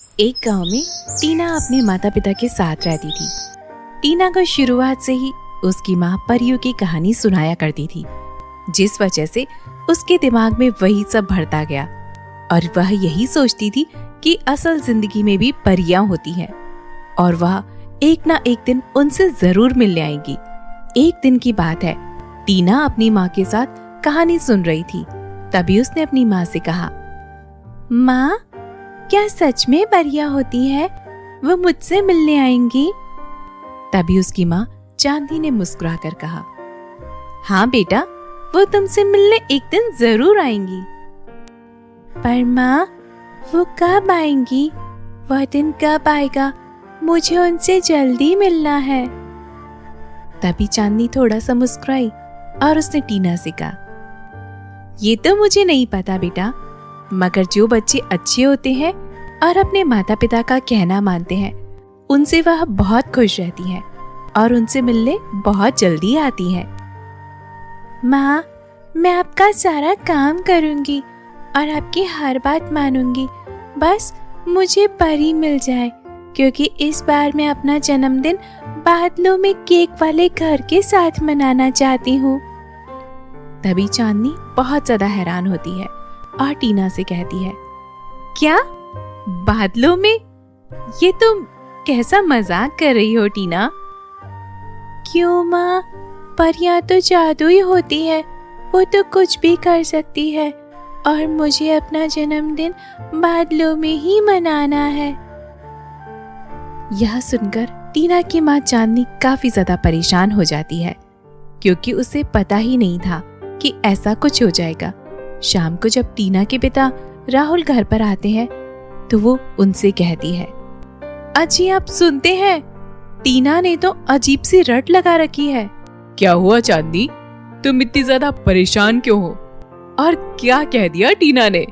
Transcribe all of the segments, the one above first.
एक गांव में टीना अपने माता पिता के साथ रहती थी। टीना को शुरुआत से ही उसकी माँ परियों की कहानी सुनाया करती थी, जिस वजह से उसके दिमाग में वही सब भरता गया और वह यही सोचती थी कि असल जिंदगी में भी परियां होती हैं और वह एक ना एक दिन उनसे जरूर मिलने आएगी। एक दिन की बात है, टीना अपनी माँ के साथ कहानी सुन रही थी। तभी उसने अपनी माँ से कहा, माँ, क्या सच में परियां होती है? वो मुझसे मिलने आएंगी? तभी उसकी माँ चांदी ने मुस्कुराकर कहा, हाँ बेटा, वो तुमसे मिलने एक दिन जरूर आएंगी। पर माँ, वो कब आएंगी? वह दिन कब आएगा? मुझे उनसे जल्दी मिलना है। तभी चांदनी थोड़ा सा मुस्कुराई और उसने टीना से कहा, ये तो मुझे नहीं पता बेटा, मगर जो बच्चे अच्छे होते हैं और अपने माता पिता का कहना मानते हैं, उनसे वह बहुत खुश रहती हैं और उनसे मिलने बहुत जल्दी आती हैं। माँ, मैं आपका सारा काम करूंगी और आपकी हर बात मानूंगी, बस मुझे परी मिल जाए, क्योंकि इस बार मैं अपना जन्मदिन बादलों में केक वाले घर के साथ मनाना चाहती हूँ। तभी चांदनी बहुत ज्यादा हैरान होती है और टीना से कहती है, क्या बादलों में? ये तुम कैसा मजाक कर रही हो टीना? क्यों माँ, परियां तो जादुई होती है, वो तो कुछ भी कर सकती है और मुझे अपना जन्मदिन बादलों में ही मनाना है। यह सुनकर टीना की माँ चांदनी काफी ज्यादा परेशान हो जाती है, क्योंकि उसे पता ही नहीं था कि ऐसा कुछ हो जाएगा। शाम को जब टीना के पिता राहुल घर पर आते हैं तो वो उनसे कहती है, अजी आप सुनते हैं, टीना ने तो अजीब सी रट लगा रखी है। क्या हुआ चांदनी, तुम इतनी ज्यादा परेशान क्यों हो? और क्या कह दिया टीना ने?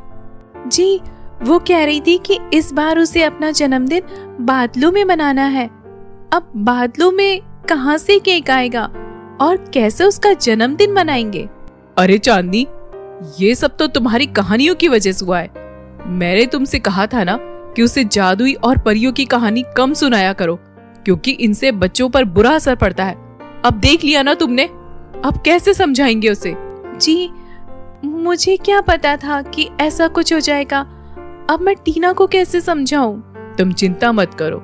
जी, वो कह रही थी कि इस बार उसे अपना जन्मदिन बादलों में मनाना है। अब बादलों में कहाँ से केक आएगा और कैसे उसका जन्मदिन मनाएंगे? अरे चांदनी, ये सब तो तुम्हारी कहानियों की वजह से हुआ है। मैंने तुमसे कहा था ना कि उसे जादुई और परियों की कहानी कम सुनाया करो, क्योंकि इनसे बच्चों पर बुरा असर पड़ता है। अब देख लिया ना तुमने, अब कैसे समझाएंगे उसे? जी, मुझे क्या पता था कि ऐसा कुछ हो जाएगा। अब मैं टीना को कैसे समझाऊं? तुम चिंता मत करो,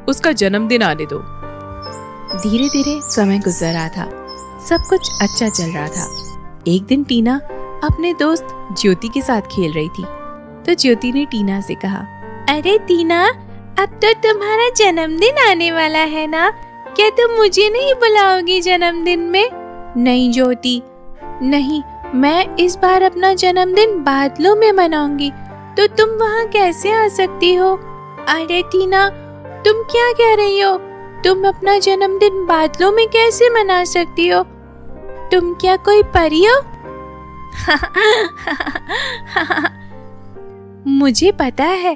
उसका जन्मदिन आने दो। धीरे धीरे समय गुजर रहा था, सब कुछ अच्छा चल रहा था। एक दिन टीना अपने दोस्त ज्योति के साथ खेल रही थी, तो ज्योति ने टीना से कहा, अरे टीना, अब तो तुम्हारा जन्मदिन आने वाला है ना, क्या तुम मुझे नहीं बुलाओगी जन्मदिन में? नहीं ज्योति, नहीं, मैं इस बार अपना जन्मदिन बादलों में मनाऊंगी, तो तुम वहाँ कैसे आ सकती हो? अरे टीना, तुम क्या कह रही हो? तुम अपना जन्मदिन बादलों में कैसे मना सकती हो? तुम क्या कोई परी हो? मुझे पता है,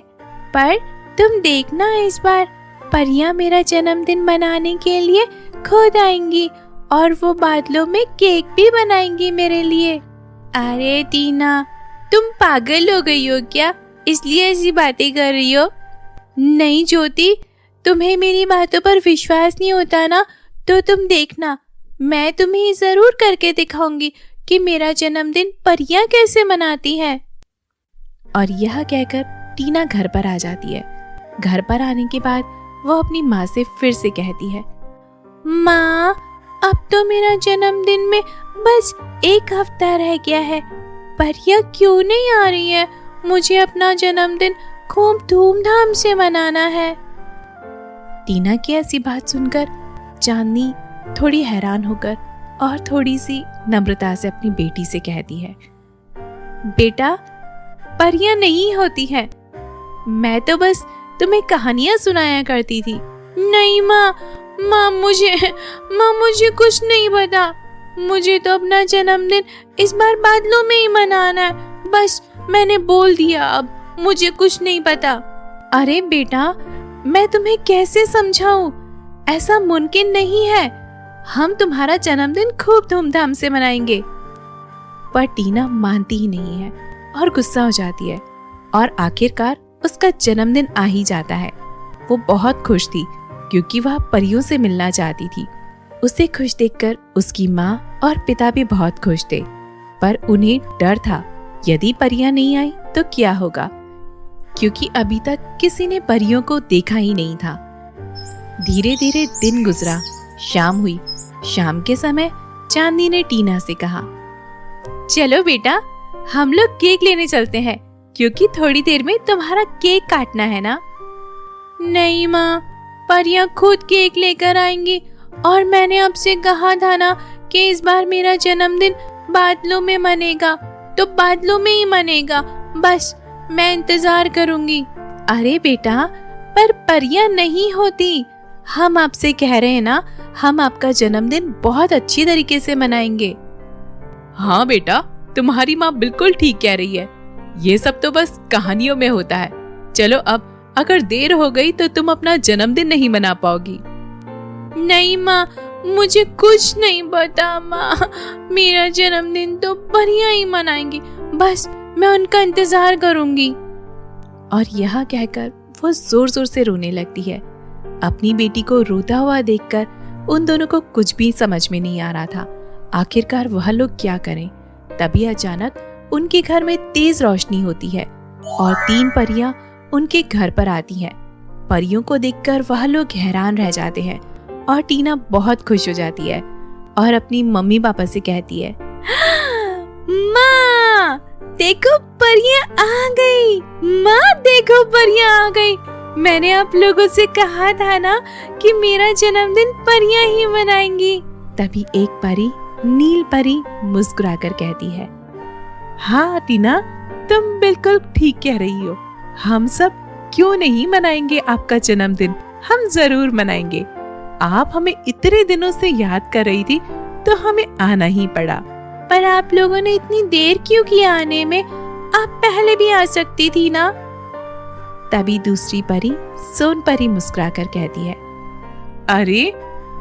पर तुम देखना, इस बार परियां मेरा जन्मदिन मनाने के लिए खुद आएंगी और वो बादलों में केक भी बनाएंगी मेरे लिए। अरे टीना, तुम पागल हो गई हो क्या? इसलिए ऐसी बातें कर रही हो? नहीं ज्योति, तुम्हें मेरी बातों पर विश्वास नहीं होता ना, तो तुम देखना, मैं तुम्हें जरूर करके दिखाऊंगी कि मेरा जन्मदिन परियां कैसे मनाती हैं। और यह कहकर टीना घर पर आ जाती है। घर पर आने के बाद वो अपनी माँ से फिर से कहती है, माँ, अब तो मेरा जन्मदिन में बस एक हफ्ता रह गया है, परियां क्यों नहीं आ रही है? मुझे अपना जन्मदिन खूब धूमधाम से मनाना है। टीना की ऐसी बात सुनकर चांदनी थोड़ी हैरान होकर और थोड़ी सी नम्रता से अपनी बेटी से कहती है, बेटा, परियां नहीं होती हैं, मैं तो बस तुम्हें कहानियां सुनाया करती थी। नहीं माँ, मुझे कुछ नहीं पता, मुझे तो अपना जन्मदिन इस बार बादलों में ही मनाना है, बस मैंने बोल दिया, अब मुझे कुछ नहीं पता। अरे बेटा, मैं तुम्हें कैसे समझाऊं? ऐसा मुमकिन नहीं है, हम तुम्हारा जन्मदिन खूब धूमधाम से मनाएंगे। पर टीना मानती ही नहीं है और गुस्सा हो जाती है और आखिरकार उसका जन्मदिन आ ही जाता है। वो बहुत खुश थी क्योंकि वह परियों से मिलना चाहती थी। उसे खुश देखकर उसकी माँ और पिता भी बहुत खुश थे, पर उन्हें डर था यदि परियां नहीं आई तो क्या होगा, क्योंकि अभी तक किसी ने परियों को देखा ही नहीं था। धीरे धीरे दिन गुजरा, शाम हुई। शाम के समय चांदनी ने टीना से कहा, चलो बेटा, हम लोग केक लेने चलते हैं, क्योंकि थोड़ी देर में तुम्हारा केक काटना है ना। नहीं माँ, परियां खुद केक लेकर आएंगी, और मैंने आपसे कहा था ना कि इस बार मेरा जन्मदिन बादलों में मनेगा, तो बादलों में ही मनेगा। बस मैं इंतजार करूंगी। अरे बेटा, पर परियां नहीं होती। हम आपसे कह रहे हैं ना, हम आपका जन्मदिन बहुत अच्छी तरीके से मनाएंगे। हाँ बेटा, तुम्हारी माँ बिल्कुल ठीक कह रही है। ये सब तो बस कहानियों में होता है। चलो अब, अगर देर हो गई तो तुम अपना जन्मदिन नहीं मना पाओगी। नहीं माँ, मुझे कुछ नहीं पता माँ। मेरा जन्मदिन तो परियां ही मनाएंगी, बस मैं उनका इंतजार करूंगी। और यह कहकर वो जोर जोर से रोने लगती है। अपनी बेटी को रोता हुआ देखकर उन दोनों को कुछ भी समझ में नहीं आ रहा था। आखिरकार वह लोग क्या करें। तभी अचानक उनके घर में तेज रोशनी होती है और 3 परियां उनके घर पर आती हैं। परियों को देखकर वह लोग हैरान रह जाते हैं और टीना बहुत खुश हो जाती है और अपनी मम्मी पापा से कहती है, माँ देखो परियां आ गई, माँ देखो परियां आ गई। मैंने आप लोगों से कहा था ना कि मेरा जन्मदिन परियां ही मनाएंगी। तभी एक परी, नील परी, मुस्कुराकर कहती है, हाँ टीना, तुम बिल्कुल ठीक कह रही हो। हम सब क्यों नहीं मनाएंगे आपका जन्मदिन, हम जरूर मनाएंगे। आप हमें इतने दिनों से याद कर रही थी तो हमें आना ही पड़ा। पर आप लोगों ने इतनी देर क्यों किया आने में? आप पहले भी आ सकती थी ना। तभी दूसरी परी, सोन परी, मुस्कुराकर कहती है, अरे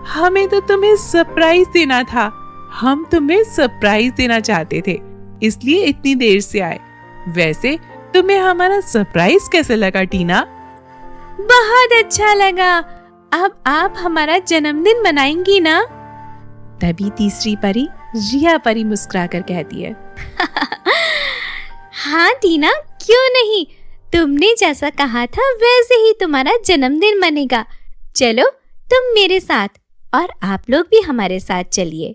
हमें तो तुम्हें सरप्राइज देना था। हम तुम्हें सरप्राइज देना चाहते थे, इसलिए इतनी देर से आए। वैसे तुम्हें हमारा सरप्राइज कैसे लगा टीना? बहुत अच्छा लगा। अब आप हमारा जन्मदिन मनाएंगी ना? तभी तीसरी परी, रिया परी, मुस्कुराकर कहती है, हाँ टीना, क्यों नहीं। तुमने जैसा कहा था वैसे ही तुम्हारा जन्मदिन मनेगा। चलो तुम मेरे साथ, और आप लोग भी हमारे साथ चलिए।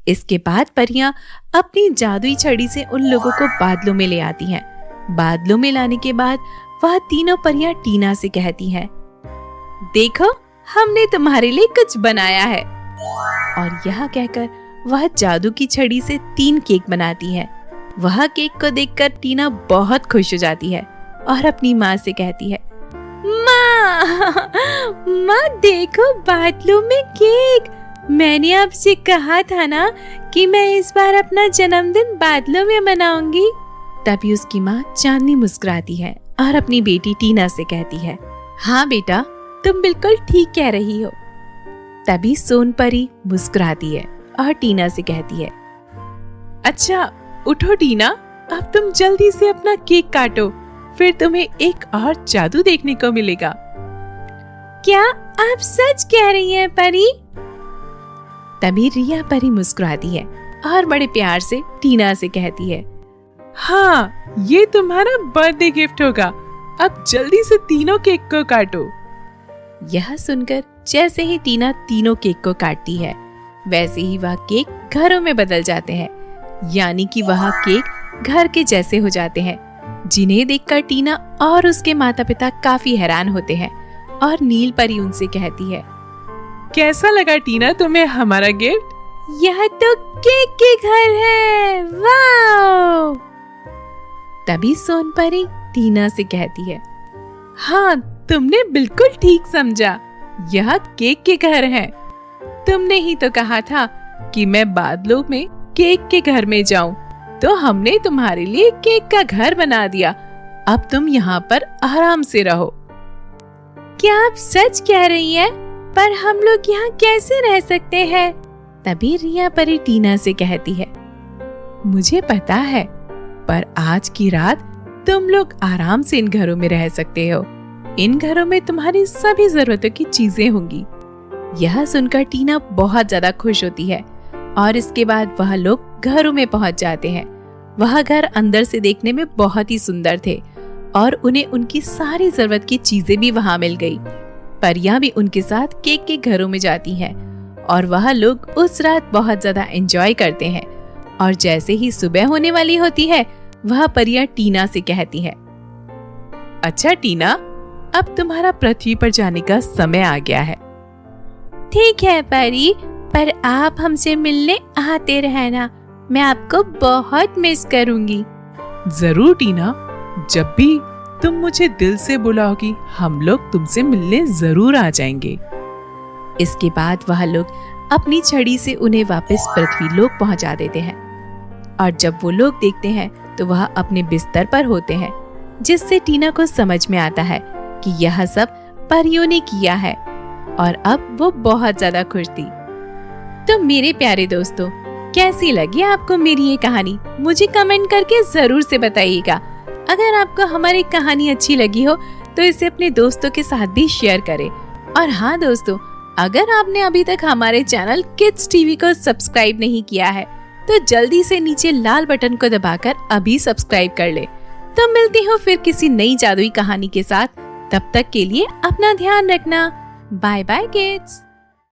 इसके बाद परियां अपनी जादुई छड़ी से उन लोगों को बादलों में ले आती हैं। बादलों में लाने के बाद वह तीनों परियां टीना से कहती हैं, देखो हमने तुम्हारे लिए कुछ बनाया है। और यह कहकर वह जादू की छड़ी से 3 केक बनाती है। वह केक को देखकर टीना बहुत खुश हो जाती है और अपनी माँ से कहती है, माँ देखो बादलों में केक। मैंने आपसे कहा था ना कि मैं इस बार अपना जन्मदिन बादलों में मनाऊंगी। तभी उसकी माँ चांदनी मुस्कुराती है और अपनी बेटी टीना से कहती है, हाँ बेटा, तुम बिल्कुल ठीक कह रही हो। तभी सोन परी मुस्कुराती है और टीना से कहती है, अच्छा उठो टीना, अब तुम जल्दी से अपना केक काटो, फिर तुम्हें एक और जादू देखने को मिलेगा। क्या आप सच कह रही हैं परी? तभी रिया परी मुस्कुराती है और बड़े प्यार से टीना से कहती है, हाँ, ये तुम्हारा बर्थडे गिफ्ट होगा। अब जल्दी से तीनों केक को काटो। यह सुनकर जैसे ही टीना तीनों केक को काटती है, वैसे ही वह केक घरों में बदल जाते हैं, यानी कि वह केक घर के जैसे हो जाते हैं, जिन्हें देखकर टीना और उसके माता पिता काफी हैरान होते हैं। और नील परी उनसे कहती है, कैसा लगा टीना तुम्हें हमारा गिफ्ट? यह तो केक के घर है, वाओ! तभी सोन परी टीना से कहती है, हाँ, तुमने बिल्कुल ठीक समझा, यह केक के घर है। तुमने ही तो कहा था कि मैं बादलों में केक के घर में जाऊं, तो हमने तुम्हारे लिए केक का घर बना दिया। अब तुम यहाँ पर आराम से रहो। क्या आप सच कह रही हैं? पर हम लोग यहाँ कैसे रह सकते हैं? तभी रिया परी टीना से कहती है, मुझे पता है, पर आज की रात तुम लोग आराम से इन घरों में रह सकते हो। इन घरों में तुम्हारी सभी जरूरतों की चीजें होंगी। यह सुनकर टीना बहुत ज्यादा खुश होती है और इसके बाद वह लोग घरों में पहुंच जाते हैं। वह घर अंदर से देखने में बहुत ही सुंदर थे और उन्हें उनकी सारी जरूरत की चीजें भी वहां मिल गई। परियां भी उनके साथ केक के घरों में जाती हैं और वह लोग उस रात बहुत ज्यादा एंजॉय करते हैं। और जैसे ही सुबह होने वाली होती है, वह परियां टीना से कहती है, अच्छा टीना, अब तुम्हारा पृथ्वी पर जाने का समय आ गया है। ठीक है परी, पर आप हमसे मिलने आते रहना, मैं आपको बहुत मिस करूंगी। जरूर टीना, जब भी तुम मुझे दिल से बुलाओगी, हम लोग तुमसे मिलने जरूर आ जाएंगे। इसके बाद वह लोग अपनी छड़ी से उन्हें वापस पृथ्वी लोक पहुंचा देते हैं। और जब वो लोग देखते हैं तो वह अपने बिस्तर पर होते हैं, जिससे टीना को समझ में आता है कि यह सब परियों ने किया है और अब वो बहुत ज्यादा खुश थी। तो मेरे प्यारे दोस्तों, कैसी लगी आपको मेरी ये कहानी? मुझे कमेंट करके जरूर से बताइएगा। अगर आपको हमारी कहानी अच्छी लगी हो तो इसे अपने दोस्तों के साथ भी शेयर करें। और हाँ दोस्तों, अगर आपने अभी तक हमारे चैनल किड्स टीवी को सब्सक्राइब नहीं किया है तो जल्दी से नीचे लाल बटन को दबाकर अभी सब्सक्राइब कर ले। तो मिलती हूँ फिर किसी नई जादुई कहानी के साथ। तब तक के लिए अपना ध्यान रखना। Bye bye kids.